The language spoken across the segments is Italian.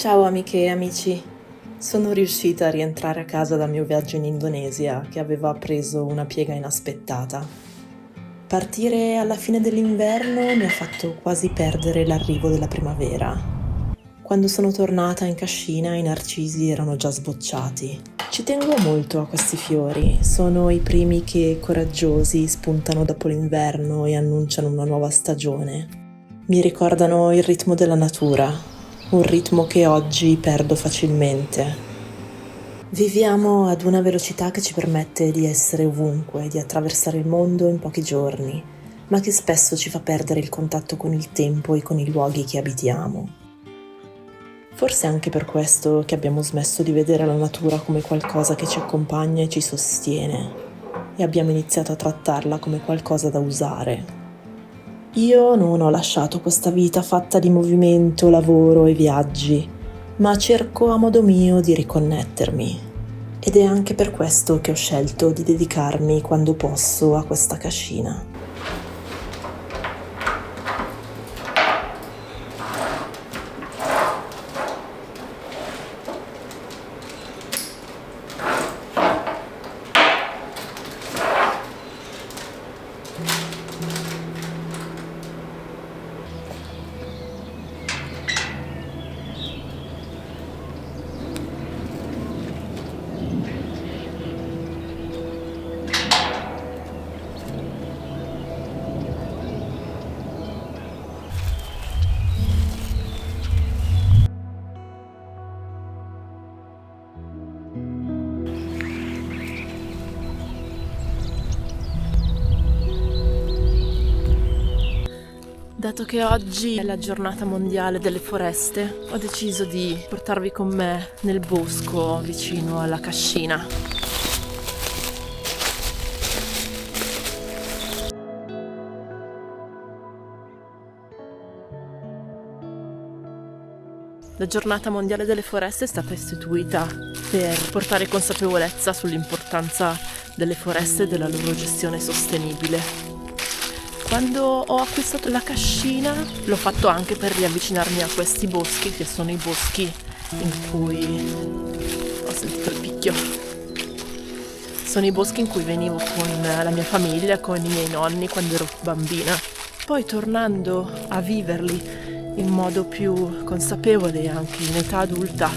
Ciao amiche e amici, sono riuscita a rientrare a casa dal mio viaggio in Indonesia che aveva preso una piega inaspettata. Partire alla fine dell'inverno mi ha fatto quasi perdere l'arrivo della primavera. Quando sono tornata in cascina i narcisi erano già sbocciati. Ci tengo molto a questi fiori, sono i primi che coraggiosi spuntano dopo l'inverno e annunciano una nuova stagione. Mi ricordano il ritmo della natura, un ritmo che oggi perdo facilmente. Viviamo ad una velocità che ci permette di essere ovunque, di attraversare il mondo in pochi giorni, ma che spesso ci fa perdere il contatto con il tempo e con i luoghi che abitiamo. Forse è anche per questo che abbiamo smesso di vedere la natura come qualcosa che ci accompagna e ci sostiene, e abbiamo iniziato a trattarla come qualcosa da usare. Io non ho lasciato questa vita fatta di movimento, lavoro e viaggi, ma cerco a modo mio di riconnettermi. Ed è anche per questo che ho scelto di dedicarmi quando posso a questa cascina. Dato che oggi è la giornata mondiale delle foreste, ho deciso di portarvi con me nel bosco vicino alla cascina. La giornata mondiale delle foreste è stata istituita per portare consapevolezza sull'importanza delle foreste e della loro gestione sostenibile. Quando ho acquistato la cascina l'ho fatto anche per riavvicinarmi a questi boschi, che sono i boschi in cui ho sentito il picchio. Sono i boschi in cui venivo con la mia famiglia, con i miei nonni quando ero bambina. Poi tornando a viverli in modo più consapevole anche in età adulta,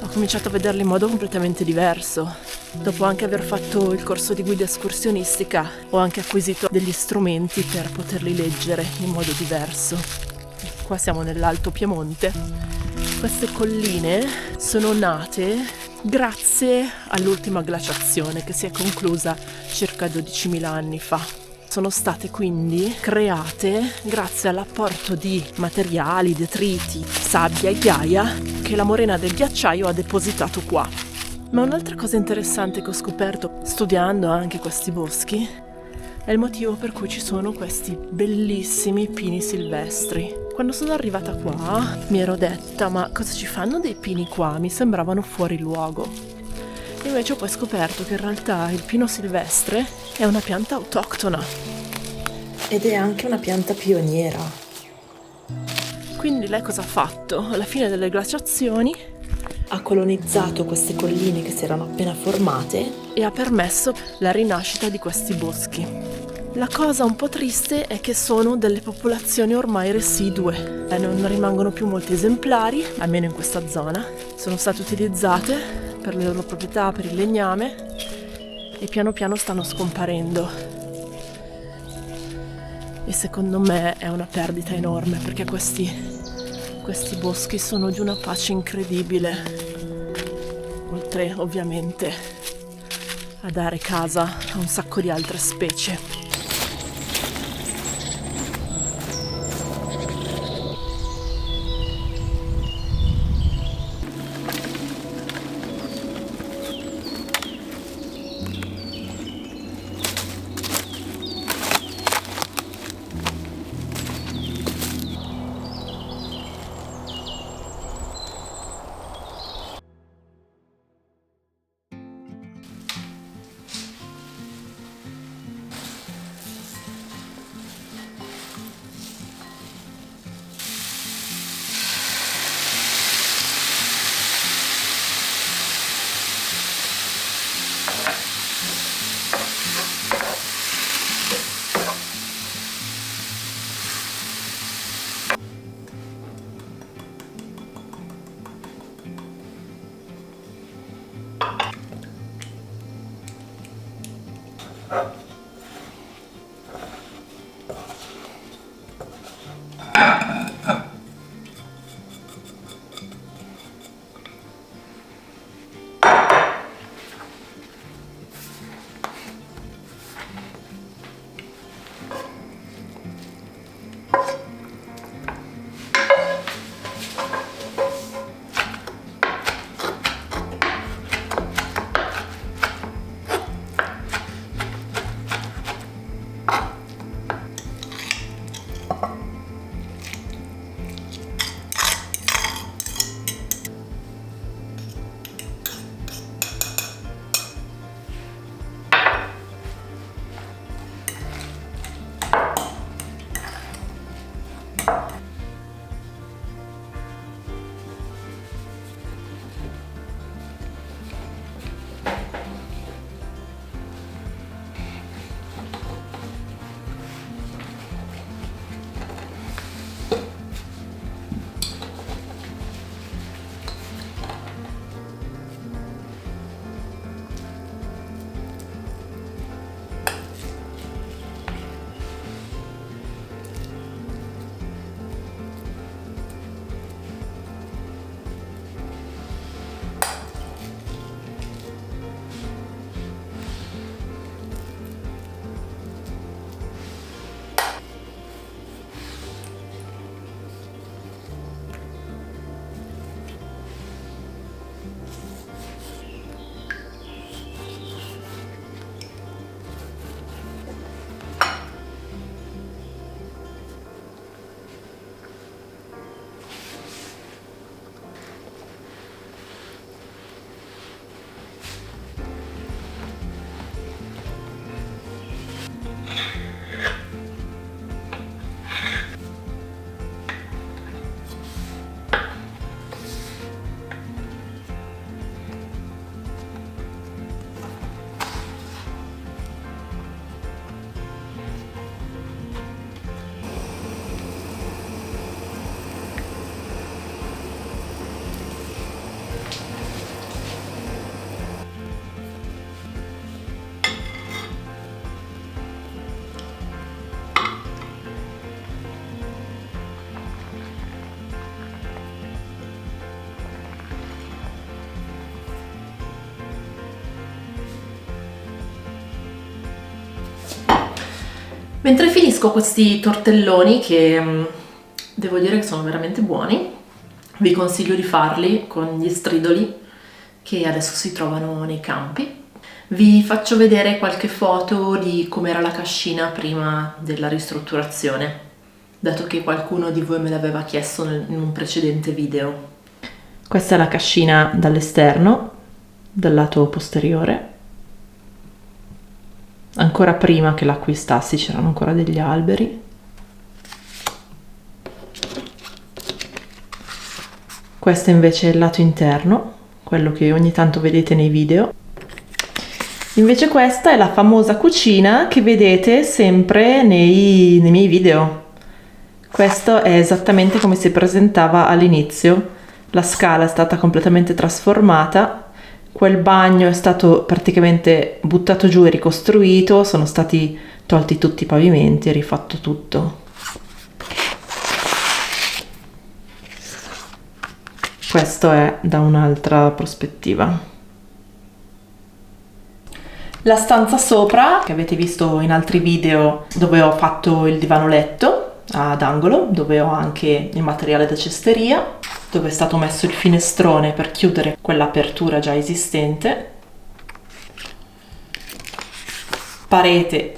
ho cominciato a vederli in modo completamente diverso. Dopo anche aver fatto il corso di guida escursionistica, ho anche acquisito degli strumenti per poterli leggere in modo diverso. Qua siamo nell'Alto Piemonte. Queste colline sono nate grazie all'ultima glaciazione che si è conclusa circa 12.000 anni fa. Sono state quindi create grazie all'apporto di materiali, detriti, sabbia e ghiaia che la morena del ghiacciaio ha depositato qua. Ma un'altra cosa interessante che ho scoperto studiando anche questi boschi è il motivo per cui ci sono questi bellissimi pini silvestri. Quando sono arrivata qua mi ero detta: ma cosa ci fanno dei pini qua? Mi sembravano fuori luogo. Invece ho poi scoperto che in realtà il pino silvestre è una pianta autoctona. Ed è anche una pianta pioniera. Quindi lei cosa ha fatto? Alla fine delle glaciazioni ha colonizzato queste colline che si erano appena formate e ha permesso la rinascita di questi boschi. La cosa un po' triste è che sono delle popolazioni ormai residue. Non rimangono più molti esemplari, almeno in questa zona. Sono state utilizzate per le loro proprietà, per il legname, e piano piano stanno scomparendo. E secondo me è una perdita enorme, perché questi boschi sono di una pace incredibile, oltre ovviamente a dare casa a un sacco di altre specie. Mentre finisco questi tortelloni che devo dire che sono veramente buoni, vi consiglio di farli con gli stridoli che adesso si trovano nei campi. Vi faccio vedere qualche foto di com'era la cascina prima della ristrutturazione, dato che qualcuno di voi me l'aveva chiesto in un precedente video. Questa è la cascina dall'esterno, dal lato posteriore. Ancora prima che l'acquistassi c'erano ancora degli alberi. Questo invece è il lato interno, quello che ogni tanto vedete nei video. Invece questa è la famosa cucina che vedete sempre nei miei video. Questo è esattamente come si presentava all'inizio. La scala è stata completamente trasformata. Quel bagno è stato praticamente buttato giù e ricostruito, sono stati tolti tutti i pavimenti e rifatto tutto. Questo è da un'altra prospettiva. La stanza sopra, che avete visto in altri video, dove ho fatto il divano letto ad angolo, dove ho anche il materiale da cesteria, dove è stato messo il finestrone per chiudere quell'apertura già esistente. Parete,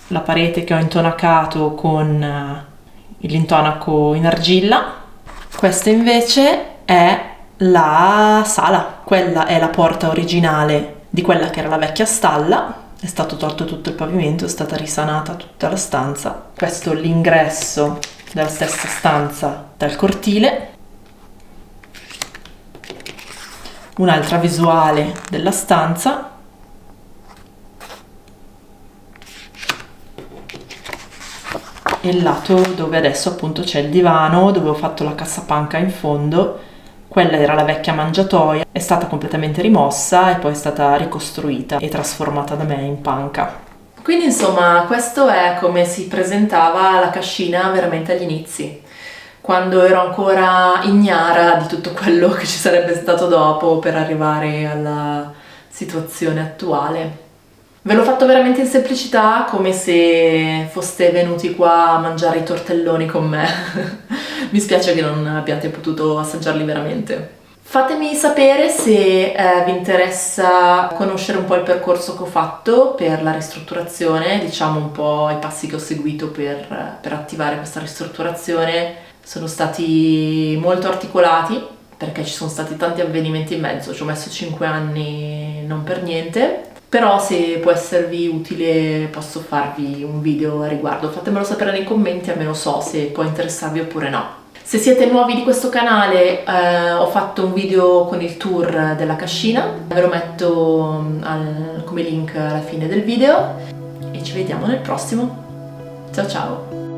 la parete che ho intonacato con l'intonaco in argilla. Questa invece è la sala, quella è la porta originale di quella che era la vecchia stalla. È stato tolto tutto il pavimento, è stata risanata tutta la stanza. Questo è l'ingresso della stessa stanza dal cortile. Un'altra visuale della stanza. E il lato dove adesso appunto c'è il divano, dove ho fatto la cassapanca in fondo Quella era la vecchia mangiatoia, è stata completamente rimossa e poi è stata ricostruita e trasformata da me in panca. Quindi insomma questo è come si presentava la cascina veramente agli inizi, quando ero ancora ignara di tutto quello che ci sarebbe stato dopo per arrivare alla situazione attuale. Ve l'ho fatto veramente in semplicità, come se foste venuti qua a mangiare i tortelloni con me. Mi spiace che non abbiate potuto assaggiarli veramente. Fatemi sapere se vi interessa conoscere un po' il percorso che ho fatto per la ristrutturazione, diciamo un po' i passi che ho seguito per attivare questa ristrutturazione. Sono stati molto articolati perché ci sono stati tanti avvenimenti in mezzo, ci ho messo 5 anni non per niente. Però se può esservi utile posso farvi un video a riguardo, fatemelo sapere nei commenti, almeno so se può interessarvi oppure no. Se siete nuovi di questo canale ho fatto un video con il tour della cascina, ve lo metto come link alla fine del video e ci vediamo nel prossimo. Ciao ciao!